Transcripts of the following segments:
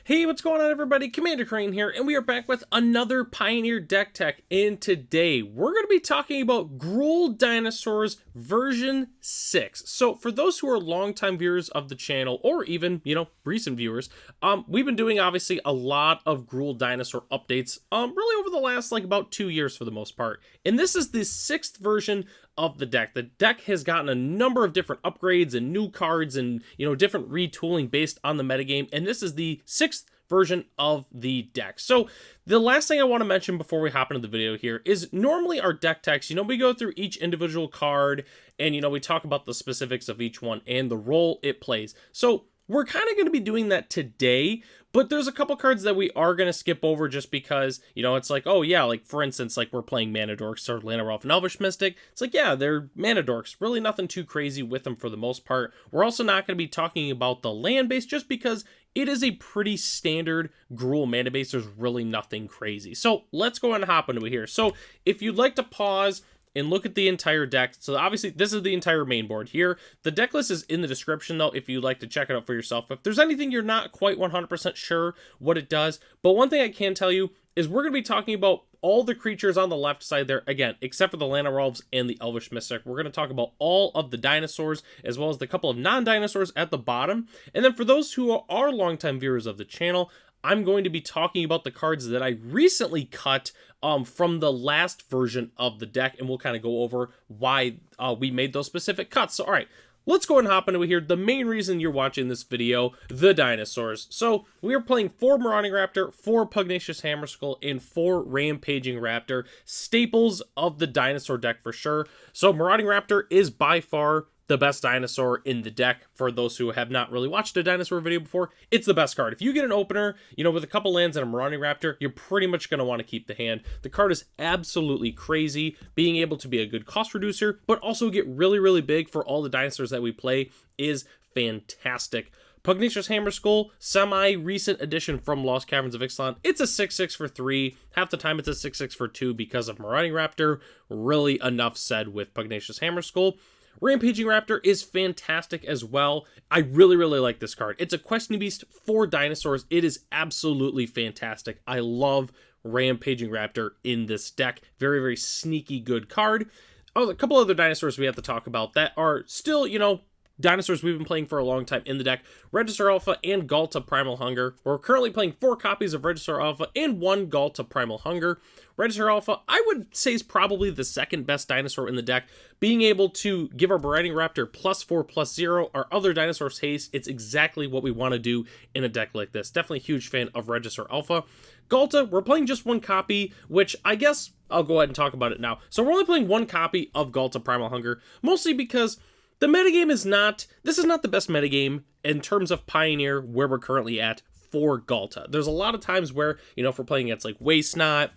Hey, what's going on everybody? Commander Crane here, and we are back with another Pioneer deck tech, and today we're going to be talking about Gruul Dinosaurs version 6. So for those who are longtime viewers of the channel, or even, recent viewers, we've been doing obviously a lot of Gruul Dinosaur updates, really over the last about 2 years for the most part. And this is the 6th version of the deck. The deck has gotten a number of different upgrades and new cards and, different retooling based on the metagame, and this is the 6th version of the deck. So the last thing I want to mention before we hop into the video here is normally our deck techs, we go through each individual card and, we talk about the specifics of each one and the role it plays. So we're kind of going to be doing that today, but there's a couple cards that we are going to skip over just because, it's like, oh yeah, for instance, we're playing Mana Dorks or Llanowar and Elvish Mystic. It's like, yeah, they're Mana Dorks. Really nothing too crazy with them for the most part. We're also not going to be talking about the land base just because it is a pretty standard Gruul mana base. There's really nothing crazy. So let's go ahead and hop into it here. So if you'd like to pause and look at the entire deck. So obviously this is the entire main board here. The deck list is in the description though, if you'd like to check it out for yourself. If there's anything you're not quite 100% sure what it does, but one thing I can tell you is we're going to be talking about all the creatures on the left side there, again, except for the Llanowar and the Elvish Mystic. We're going to talk about all of the dinosaurs, as well as the couple of non-dinosaurs at the bottom. And then for those who are longtime viewers of the channel, I'm going to be talking about the cards that I recently cut from the last version of the deck, and we'll kind of go over why we made those specific cuts. So, all right, let's go ahead and hop into it here. The main reason you're watching this video, the dinosaurs. So we are playing 4 Marauding Raptor, 4 Pugnacious Hammerskull, and 4 Rampaging Raptor, staples of the dinosaur deck for sure. So Marauding Raptor is by far the best dinosaur in the deck. For those who have not really watched a dinosaur video before, it's the best card. If you get an opener, with a couple lands and a Marauding Raptor, you're pretty much going to want to keep the hand. The card is absolutely crazy, being able to be a good cost reducer, but also get really, really big for all the dinosaurs that we play is fantastic. Pugnacious Hammerskull, semi-recent addition from Lost Caverns of Ixalan. It's a 6/6 for 3. Half the time it's a 6/6 for 2 because of Marauding Raptor. Really enough said with Pugnacious Hammerskull. Rampaging Raptor is fantastic as well. I really, really like this card. It's a questing beast for dinosaurs. It is absolutely fantastic. I love Rampaging Raptor in this deck. Very, very sneaky good card. Oh, a couple other dinosaurs we have to talk about that are still, dinosaurs we've been playing for a long time in the deck. Register Alpha and Galta Primal Hunger. We're currently playing 4 copies of Register Alpha and 1 Galta Primal Hunger. Register Alpha, I would say, is probably the second best dinosaur in the deck. Being able to give our Marauding Raptor +4/+0, our other dinosaurs haste, it's exactly what we want to do in a deck like this. Definitely a huge fan of Register Alpha. Galta, we're playing just 1 copy, which I guess I'll go ahead and talk about it now. So we're only playing 1 copy of Galta Primal Hunger, mostly because the metagame is not, this is not the best metagame in terms of Pioneer where we're currently at for Galta. There's a lot of times where, if we're playing against Waste Not,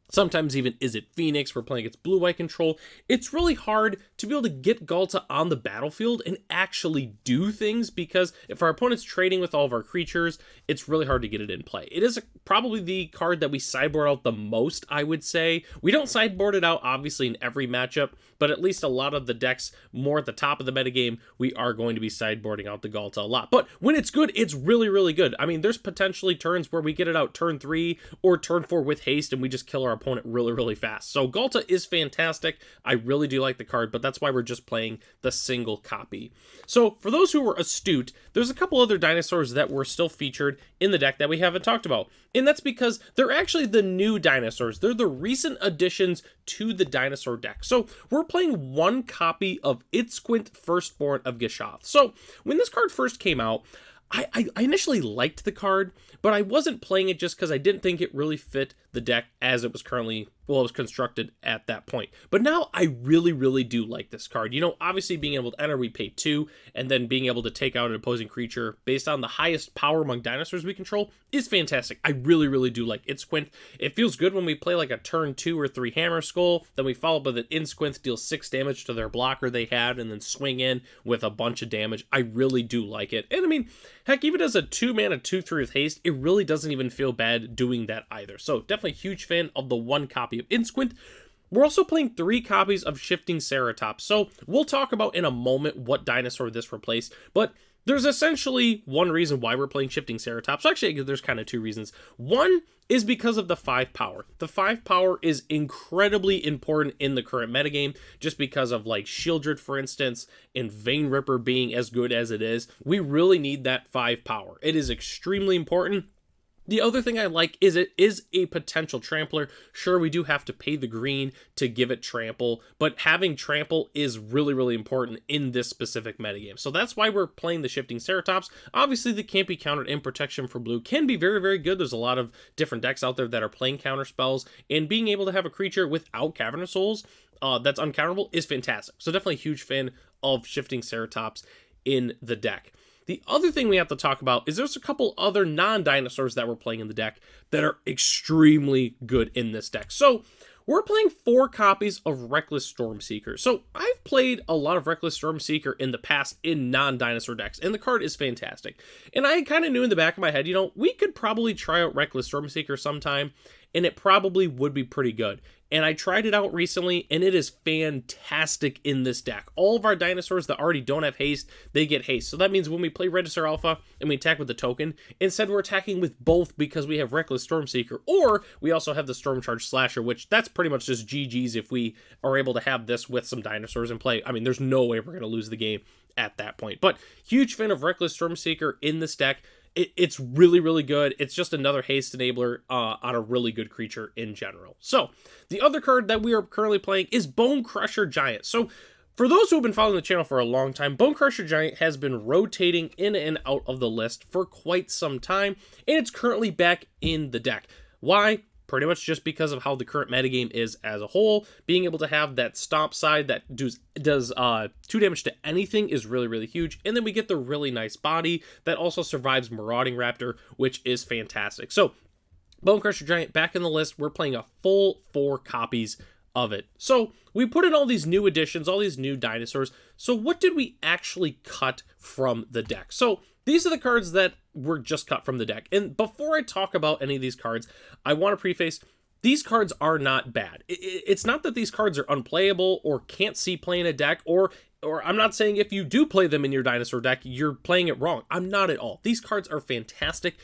sometimes even Is It Phoenix, we're playing against blue-white control, it's really hard to be able to get Galta on the battlefield and actually do things because if our opponent's trading with all of our creatures, it's really hard to get it in play. It is probably the card that we sideboard out the most, I would say. We don't sideboard it out, obviously, in every matchup, but at least a lot of the decks more at the top of the metagame, we are going to be sideboarding out the Galta a lot. But when it's good, it's really, really good. I mean, there's potentially turns where we get it out turn 3 or turn 4 with haste and we just kill our opponent really, really fast. So Galta is fantastic. I really do like the card, but that's why we're just playing the single copy. So for those who were astute, there's a couple other dinosaurs that were still featured in the deck that we haven't talked about. And that's because they're actually the new dinosaurs. They're the recent additions to the dinosaur deck. So we're playing 1 copy of Itzquint Firstborn of Gishath. So when this card first came out, I initially liked the card, but I wasn't playing it just because I didn't think it really fit the deck as it was currently, well, it was constructed at that point. But now I really, really do like this card. Obviously being able to enter, we pay 2, and then being able to take out an opposing creature based on the highest power among dinosaurs we control is fantastic. I really, really do like Itzquint. It feels good when we play a turn 2 or 3 Hammerskull, then we follow up with an Itzquint, deal 6 damage to their blocker they had, and then swing in with a bunch of damage. I really do like it. And I mean, heck, even as a 2-mana 2/3 with haste, it really doesn't even feel bad doing that either. So definitely a huge fan of the 1 copy of Itzquint. We're also playing 3 copies of Shifting Ceratops. So we'll talk about in a moment what dinosaur this replaced, but there's essentially one reason why we're playing Shifting Ceratops. Actually, there's kind of two reasons. One is because of the 5 power. The 5 power is incredibly important in the current metagame, just because of like Shieldred, for instance, and Vein Ripper being as good as it is. We really need that 5 power. It is extremely important. The other thing I like is it is a potential trampler. Sure, we do have to pay the green to give it trample, but having trample is really, really important in this specific metagame. So that's why we're playing the Shifting Ceratops. Obviously, the can't be countered in protection for blue can be very, very good. There's a lot of different decks out there that are playing counter spells, and being able to have a creature without Cavernous Souls that's uncounterable is fantastic. So definitely a huge fan of Shifting Ceratops in the deck. The other thing we have to talk about is there's a couple other non-dinosaurs that we're playing in the deck that are extremely good in this deck. So we're playing 4 copies of Reckless Stormseeker. So I've played a lot of Reckless Stormseeker in the past in non-dinosaur decks, and the card is fantastic. And I kind of knew in the back of my head, you know, we could probably try out Reckless Stormseeker sometime, and it probably would be pretty good. And I tried it out recently, and it is fantastic in this deck. All of our dinosaurs that already don't have haste, they get haste. So that means when we play Register Alpha and we attack with the token, instead we're attacking with both because we have Reckless Stormseeker, or we also have the Stormcharge Slasher, which that's pretty much just GG's if we are able to have this with some dinosaurs in play. I mean, there's no way we're going to lose the game at that point. But huge fan of Reckless Stormseeker in this deck. It's really, really good. It's just another haste enabler on a really good creature in general. So, the other card that we are currently playing is Bone Crusher Giant. So, for those who have been following the channel for a long time, Bone Crusher Giant has been rotating in and out of the list for quite some time, and it's currently back in the deck. Why? Pretty much just because of how the current metagame is as a whole. Being able to have that stomp side that does 2 damage to anything is really, really huge. And then we get the really nice body that also survives Marauding Raptor, which is fantastic. So, Bone Crusher Giant back in the list. We're playing a full 4 copies of it. So, we put in all these new additions, all these new dinosaurs. So, what did we actually cut from the deck? So, these are the cards that were just cut from the deck. And before I talk about any of these cards, I want to preface, these cards are not bad. It's not that these cards are unplayable or can't see play in a deck, or I'm not saying if you do play them in your dinosaur deck, you're playing it wrong. I'm not at all. These cards are fantastic.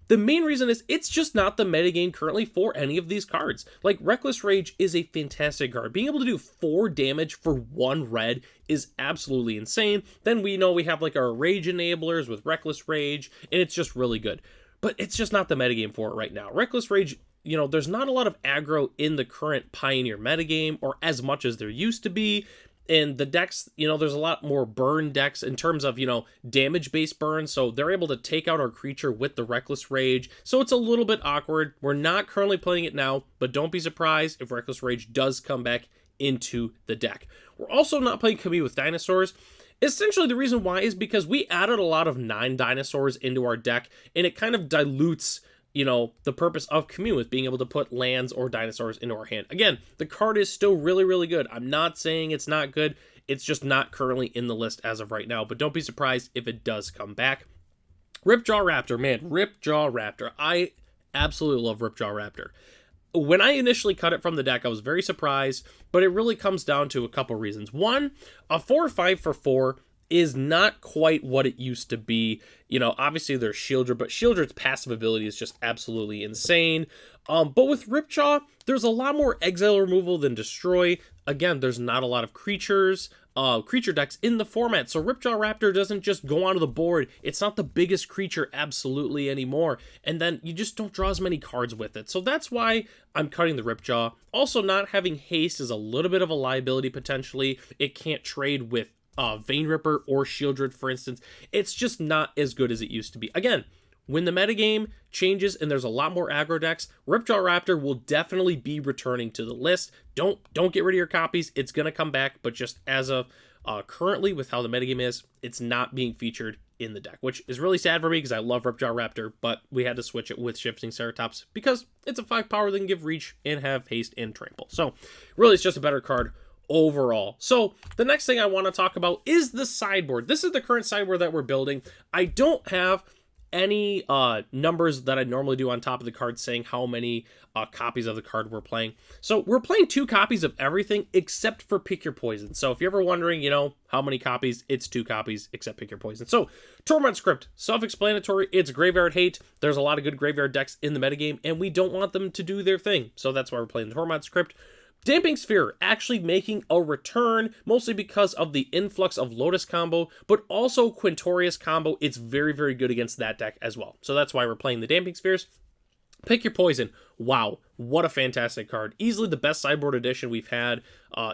The main reason is it's just not the metagame currently for any of these cards. Like, Reckless Rage is a fantastic card. Being able to do 4 damage for 1 red is absolutely insane. Then we know we have like our Rage enablers with Reckless Rage, and it's just really good. But it's just not the metagame for it right now. Reckless Rage, you know, there's not a lot of aggro in the current Pioneer metagame, or as much as there used to be. And the decks, you know, there's a lot more burn decks in terms of, you know, damage-based burn. So they're able to take out our creature with the Reckless Rage. So it's a little bit awkward. We're not currently playing it now, but don't be surprised if Reckless Rage does come back into the deck. We're also not playing Commune with Dinosaurs. Essentially, the reason why is because we added a lot of 9 dinosaurs into our deck, and it kind of dilutes, you know, the purpose of Commune with being able to put lands or dinosaurs into our hand. Again, the card is still really, really good. I'm not saying it's not good. It's just not currently in the list as of right now, but don't be surprised if it does come back. Ripjaw Raptor, man, Ripjaw Raptor. I absolutely love Ripjaw Raptor. When I initially cut it from the deck, I was very surprised, but it really comes down to a couple reasons. One, a 4/5 for 4 is not quite what it used to be. You know, obviously there's Shieldred, but Shieldred's passive ability is just absolutely insane. But with Ripjaw, there's a lot more exile removal than destroy. Again, there's not a lot of creature decks in the format, so Ripjaw Raptor doesn't just go onto the board. It's not the biggest creature absolutely anymore, and then you just don't draw as many cards with it. So that's why I'm cutting the Ripjaw. Also, not having haste is a little bit of a liability potentially. It can't trade with Vein Ripper or Shieldred, for instance. It's just not as good as it used to be. Again, when the metagame changes and there's a lot more aggro decks, Ripjaw Raptor will definitely be returning to the list. Don't get rid of your copies. It's going to come back, but just as of currently with how the metagame is, it's not being featured in the deck, which is really sad for me because I love Ripjaw Raptor, but we had to switch it with Shifting Ceratops because it's a 5 power that can give reach and have haste and trample. So really, it's just a better card overall. So the next thing I want to talk about is the sideboard. This is the current sideboard that we're building. I don't have any numbers that I normally do on top of the card saying how many copies of the card we're playing. So we're playing 2 copies of everything except for Pick Your Poison. So if you're ever wondering, you know, how many copies, it's 2 copies except Pick Your Poison. So Torment Script, self-explanatory, it's Graveyard Hate. There's a lot of good graveyard decks in the metagame, and we don't want them to do their thing. So that's why we're playing the Torment Script. Damping Sphere actually making a return, mostly because of the influx of Lotus combo, but also Quintorius combo. It's very, very good against that deck as well. So that's why we're playing the Damping Spheres. Pick Your Poison. Wow, what a fantastic card. Easily the best sideboard edition we've had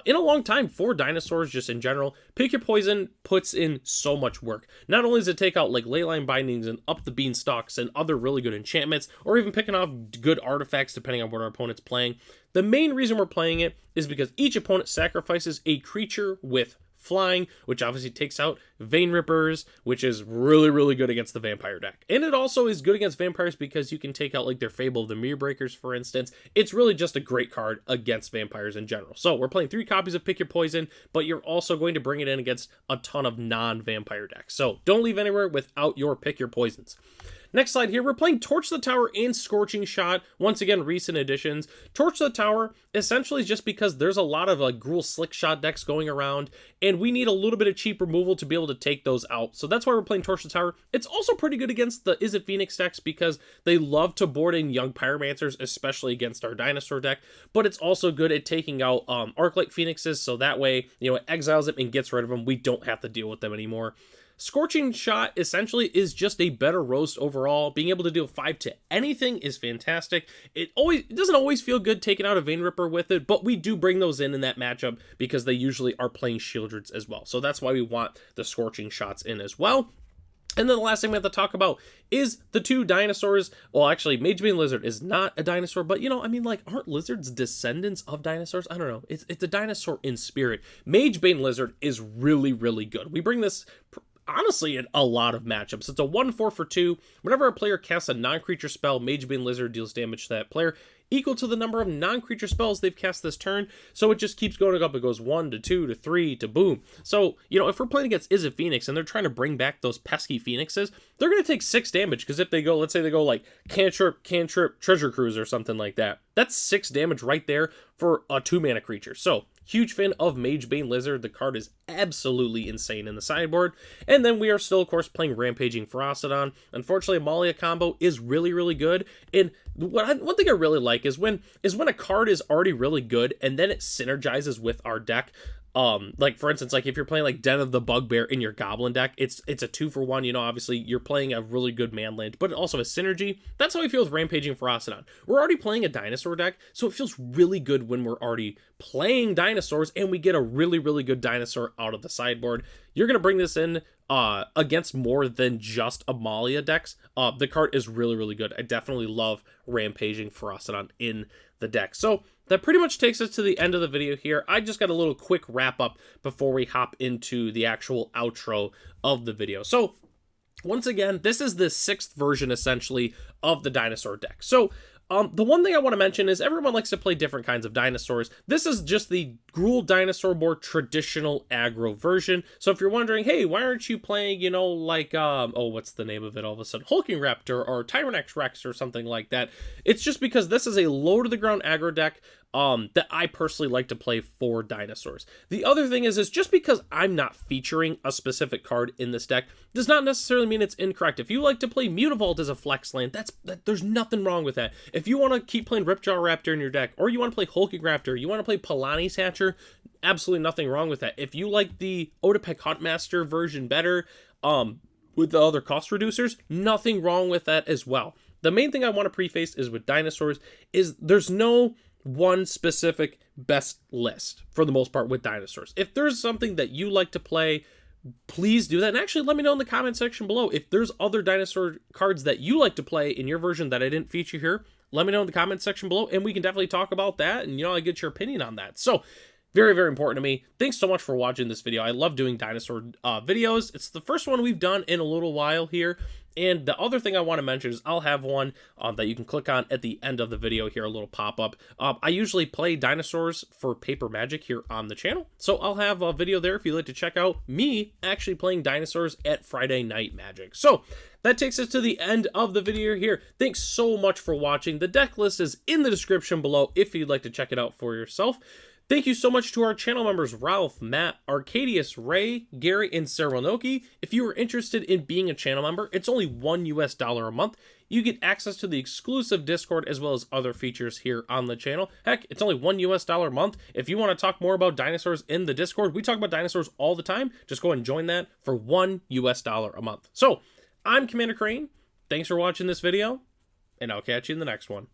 in a long time for dinosaurs, just in general. Pick Your Poison puts in so much work. Not only does it take out like Leyline Bindings and Up the Beanstalks and other really good enchantments, or even picking off good artifacts depending on what our opponent's playing. The main reason we're playing it is because each opponent sacrifices a creature with flying, which obviously takes out Vein Rippers, which is really, really good against the vampire deck. And it also is good against vampires because you can take out like their Fable of the Mirror Breakers, for instance. It's really just a great card against vampires in general. So we're playing 3 copies of Pick Your Poison, but you're also going to bring it in against a ton of non-vampire decks. So don't leave anywhere without your Pick Your Poisons. Next slide here, we're playing Torch the Tower and Scorching Shot. Once again, recent additions. Torch the Tower, essentially just because there's a lot of like Gruul Slick Shot decks going around, and we need a little bit of cheap removal to be able to take those out. So that's why we're playing Torch the Tower. It's also pretty good against the Is It Phoenix decks because they love to board in young Pyromancers, especially against our dinosaur deck, but it's also good at taking out Arclight Phoenixes, so that way, you know, it exiles them and gets rid of them. We don't have to deal with them anymore. Scorching Shot essentially is just a better roast overall. Being able to deal 5 to anything is fantastic. It doesn't always feel good taking out a Vein Ripper with it, but we do bring those in that matchup because they usually are playing Shieldreds as well. So that's why we want the Scorching Shots in as well. And then the last thing we have to talk about is the 2 dinosaurs. Well, actually, Magebane Lizard is not a dinosaur, but, you know, I mean, like, aren't lizards descendants of dinosaurs? I don't know. It's a dinosaur in spirit. Magebane Lizard is really, really good. We bring this honestly in a lot of matchups. It's a 1/4 for 2. Whenever a player casts a non-creature spell, Magebane Lizard deals damage to that player equal to the number of non-creature spells they've cast this turn. So it just keeps going up. It goes 1 to 2 to 3 to boom. So, you know, if we're playing against Is It Phoenix and they're trying to bring back those pesky Phoenixes, they're going to take 6 damage because if they go, let's say they go like Cantrip, Treasure Cruise or something like that, that's 6 damage right there for a 2-mana creature. So huge fan of Magebane Lizard. The card is absolutely insane in the sideboard. And then we are still, of course, playing Rampaging Ferocidon. Unfortunately, Amalia combo is really, really good. And one thing I really like is when a card is already really good and then it synergizes with our deck. Like for instance, like if you're playing like Den of the Bugbear in your Goblin deck, it's a 2-for-1, you know, obviously you're playing a really good man land, but it also has synergy. That's how I feel with Rampaging Ferocidon. We're already playing a dinosaur deck, so it feels really good when we're already playing dinosaurs and we get a really, really good dinosaur out of the sideboard. You're going to bring this in against more than just Amalia decks. The card is really, really good. I definitely love Rampaging Ferocidon in the deck. So that pretty much takes us to the end of the video here. I just got a little quick wrap up before we hop into the actual outro of the video. So once again, this is the 6th version essentially of the dinosaur deck. So the one thing I want to mention is everyone likes to play different kinds of dinosaurs. This is just the Gruul Dinosaur Board traditional aggro version. So if you're wondering, hey, why aren't you playing, you know, like, oh, what's the name of it all of a sudden? Hulking Raptor or Tyrannex Rex or something like that. It's just because this is a low to the ground aggro deck that I personally like to play for dinosaurs. The other thing is just because I'm not featuring a specific card in this deck does not necessarily mean it's incorrect. If you like to play Mutavault as a flex land, there's nothing wrong with that. If you want to keep playing Ripjaw Raptor in your deck, or you want to play Hulking Raptor, you want to play Palani's Hatcher, absolutely nothing wrong with that. If you like the Otepec Huntmaster version better, with the other cost reducers, nothing wrong with that as well. The main thing I want to preface is with dinosaurs is there's no one specific best list for the most part with dinosaurs. If there's something that you like to play, please do that. And actually let me know in the comment section below if there's other dinosaur cards that you like to play in your version that I didn't feature here. Let me know in the comment section below and we can definitely talk about that, and, you know, I get your opinion on that. So very, very important to me. Thanks so much for watching this video. I love doing dinosaur videos. It's the first one we've done in a little while here. And the other thing I want to mention is I'll have one that you can click on at the end of the video here, a little pop-up. I usually play dinosaurs for Paper Magic here on the channel, so I'll have a video there if you'd like to check out me actually playing dinosaurs at Friday Night Magic. So that takes us to the end of the video here. Thanks so much for watching. The deck list is in the description below if you'd like to check it out for yourself. Thank you so much to our channel members, Ralph, Matt, Arcadius, Ray, Gary, and Saranoki. If you are interested in being a channel member, it's only $1 a month. You get access to the exclusive Discord as well as other features here on the channel. Heck, it's only $1 a month. If you want to talk more about dinosaurs in the Discord, we talk about dinosaurs all the time. Just go and join that for $1 a month. So, I'm Commander Crane. Thanks for watching this video, and I'll catch you in the next one.